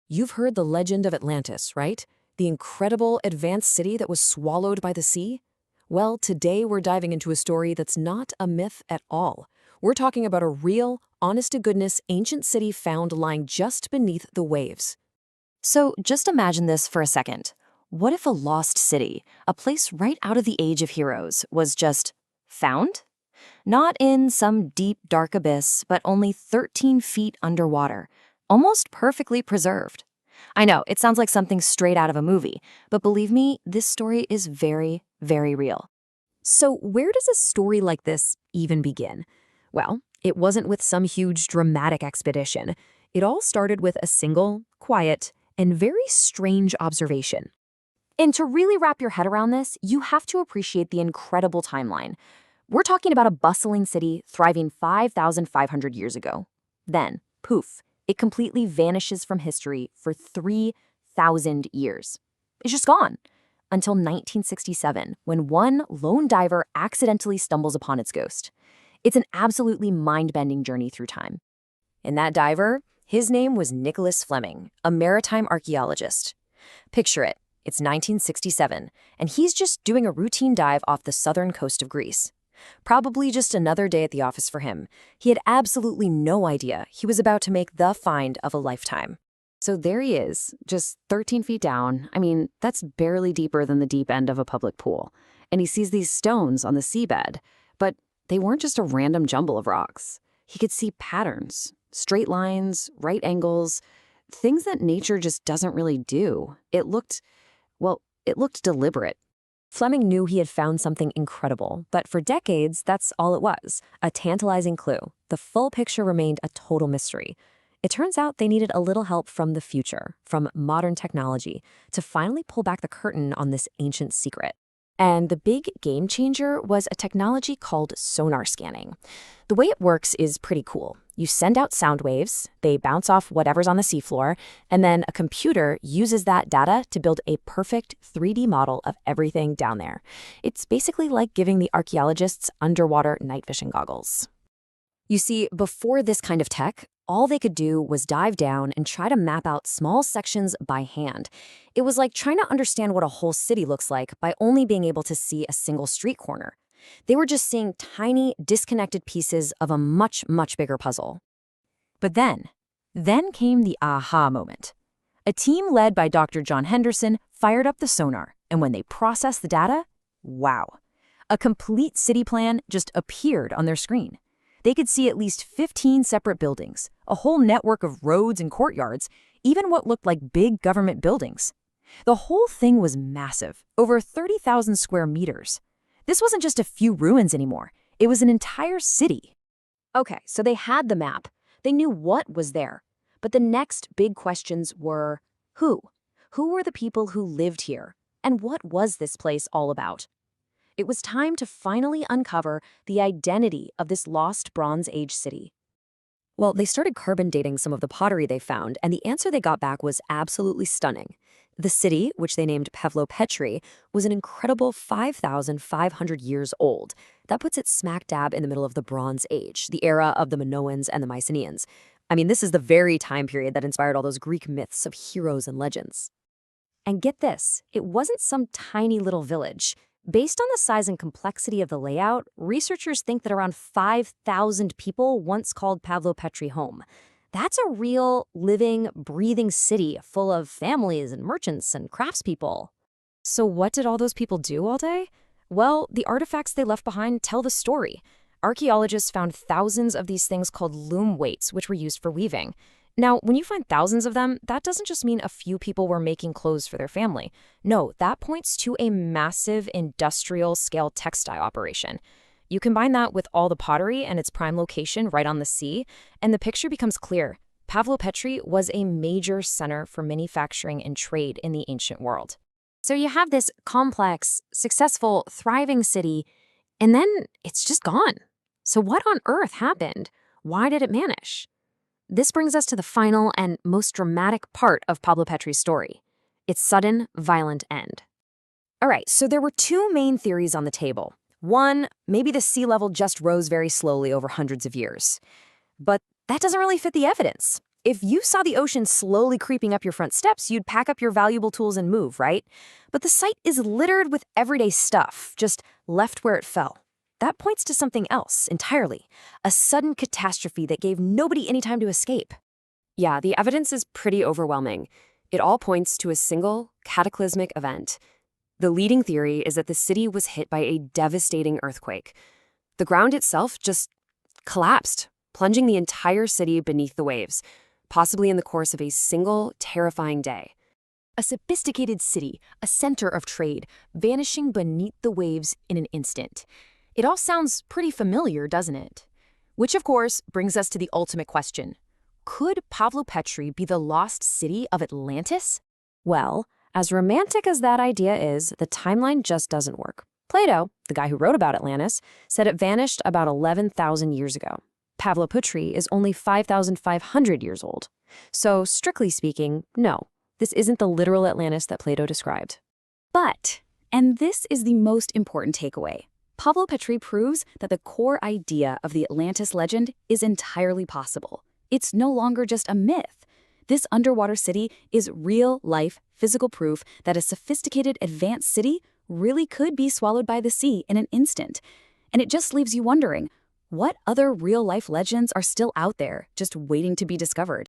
You've heard the legend of Atlantis, right? The incredible, advanced city that was swallowed by the sea? Well, today we're diving into a story that's not a myth at all. We're talking about a real, honest-to-goodness ancient city found lying just beneath the waves. So just imagine this for a second. What if a lost city, a place right out of the Age of Heroes, was just found? Not in some deep, dark abyss, but only 13 feet underwater, almost perfectly preserved. I know, it sounds like something straight out of a movie, but believe me, this story is very, very real. So where does a story like this even begin? Well, it wasn't with some huge dramatic expedition. It all started with a single, quiet, and very strange observation. And to really wrap your head around this, you have to appreciate the incredible timeline. We're talking about a bustling city thriving 5,500 years ago. Then, poof, it completely vanishes from history for 3,000 years. It's just gone. Until 1967, when one lone diver accidentally stumbles upon its ghost. It's an absolutely mind-bending journey through time. And that diver, his name was Nicholas Fleming, a maritime archaeologist. Picture it, it's 1967, and he's just doing a routine dive off the southern coast of Greece. Probably just another day at the office for him. He had absolutely no idea he was about to make the find of a lifetime. So there he is, just 13 feet down. I mean, that's barely deeper than the deep end of a public pool. And he sees these stones on the seabed, but they weren't just a random jumble of rocks. He could see patterns, straight lines, right angles, things that nature just doesn't really do. It looked deliberate. Fleming knew he had found something incredible, but for decades, that's all it was, a tantalizing clue. The full picture remained a total mystery. It turns out they needed a little help from the future, from modern technology, to finally pull back the curtain on this ancient secret. And the big game changer was a technology called sonar scanning. The way it works is pretty cool. You send out sound waves, they bounce off whatever's on the seafloor, and then a computer uses that data to build a perfect 3D model of everything down there. It's basically like giving the archaeologists underwater night vision goggles. You see, before this kind of tech, all they could do was dive down and try to map out small sections by hand. It was like trying to understand what a whole city looks like by only being able to see a single street corner. They were just seeing tiny, disconnected pieces of a much, much bigger puzzle. But then came the aha moment. A team led by Dr. John Henderson fired up the sonar, and when they processed the data, wow, a complete city plan just appeared on their screen. They could see at least 15 separate buildings, a whole network of roads and courtyards, even what looked like big government buildings. The whole thing was massive, over 30,000 square meters. This wasn't just a few ruins anymore. It was an entire city. Okay, so they had the map. They knew what was there. But the next big questions were, who? Who were the people who lived here? And what was this place all about? It was time to finally uncover the identity of this lost Bronze Age city. Well, they started carbon dating some of the pottery they found, and the answer they got back was absolutely stunning. The city, which they named Pavlopetri, was an incredible 5,500 years old. That puts it smack dab in the middle of the Bronze Age, the era of the Minoans and the Mycenaeans. I mean, this is the very time period that inspired all those Greek myths of heroes and legends. And get this, it wasn't some tiny little village. Based on the size and complexity of the layout, researchers think that around 5,000 people once called Pavlopetri home. That's a real, living, breathing city full of families and merchants and craftspeople. So what did all those people do all day? Well, the artifacts they left behind tell the story. Archaeologists found thousands of these things called loom weights, which were used for weaving. Now, when you find thousands of them, that doesn't just mean a few people were making clothes for their family. No, that points to a massive industrial-scale textile operation. You combine that with all the pottery and its prime location right on the sea, and the picture becomes clear. Pavlopetri was a major center for manufacturing and trade in the ancient world. So you have this complex, successful, thriving city, and then it's just gone. So what on earth happened? Why did it vanish? This brings us to the final and most dramatic part of Pavlopetri's story, its sudden, violent end. All right, so there were two main theories on the table. One, maybe the sea level just rose very slowly over hundreds of years. But that doesn't really fit the evidence. If you saw the ocean slowly creeping up your front steps, you'd pack up your valuable tools and move, right? But the site is littered with everyday stuff, just left where it fell. That points to something else entirely, a sudden catastrophe that gave nobody any time to escape. Yeah, the evidence is pretty overwhelming. It all points to a single, cataclysmic event. The leading theory is that the city was hit by a devastating earthquake. The ground itself just collapsed, plunging the entire city beneath the waves, possibly in the course of a single, terrifying day. A sophisticated city, a center of trade, vanishing beneath the waves in an instant. It all sounds pretty familiar, doesn't it? Which, of course, brings us to the ultimate question. Could Pavlo-Petri be the lost city of Atlantis? Well, as romantic as that idea is, the timeline just doesn't work. Plato, the guy who wrote about Atlantis, said it vanished about 11,000 years ago. Pavlo-Petri is only 5,500 years old. So, strictly speaking, no, this isn't the literal Atlantis that Plato described. But, and this is the most important takeaway, Pavlo-Petri proves that the core idea of the Atlantis legend is entirely possible. It's no longer just a myth. This underwater city is real-life physical proof that a sophisticated, advanced city really could be swallowed by the sea in an instant. And it just leaves you wondering, what other real-life legends are still out there, just waiting to be discovered?